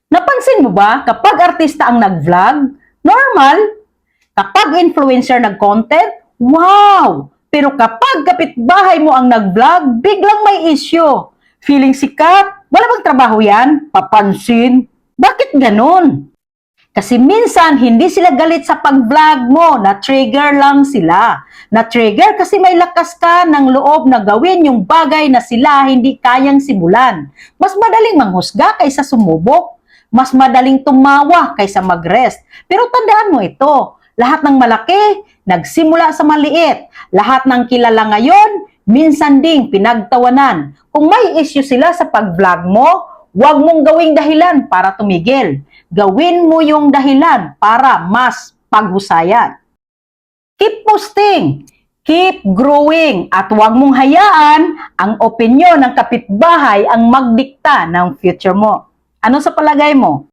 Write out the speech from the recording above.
Napansin mo ba kapag artista ang nag-vlog, normal? Kapag influencer nag-content, wow! Pero kapag kapitbahay mo ang nag-vlog, biglang may issue. Feeling sikat? Wala bang trabaho yan? Papansin? Bakit ganon? Kasi minsan, hindi sila galit sa pag-vlog mo, na-trigger lang sila. Na-trigger kasi may lakas ka ng loob na gawin yung bagay na sila hindi kayang simulan. Mas madaling manghusga kaysa sumubok. Mas madaling tumawa kaysa mag-rest. Pero tandaan mo ito, lahat ng malaki, nagsimula sa maliit. Lahat ng kilala ngayon, minsan ding pinagtawanan. Kung may issue sila sa pag-vlog mo, huwag mong gawing dahilan para tumigil. Gawin mo yung dahilan para mas paghusayan. Keep posting, keep growing, at huwag mong hayaan ang opinyon ng kapitbahay ang magdikta ng future mo. Ano sa palagay mo?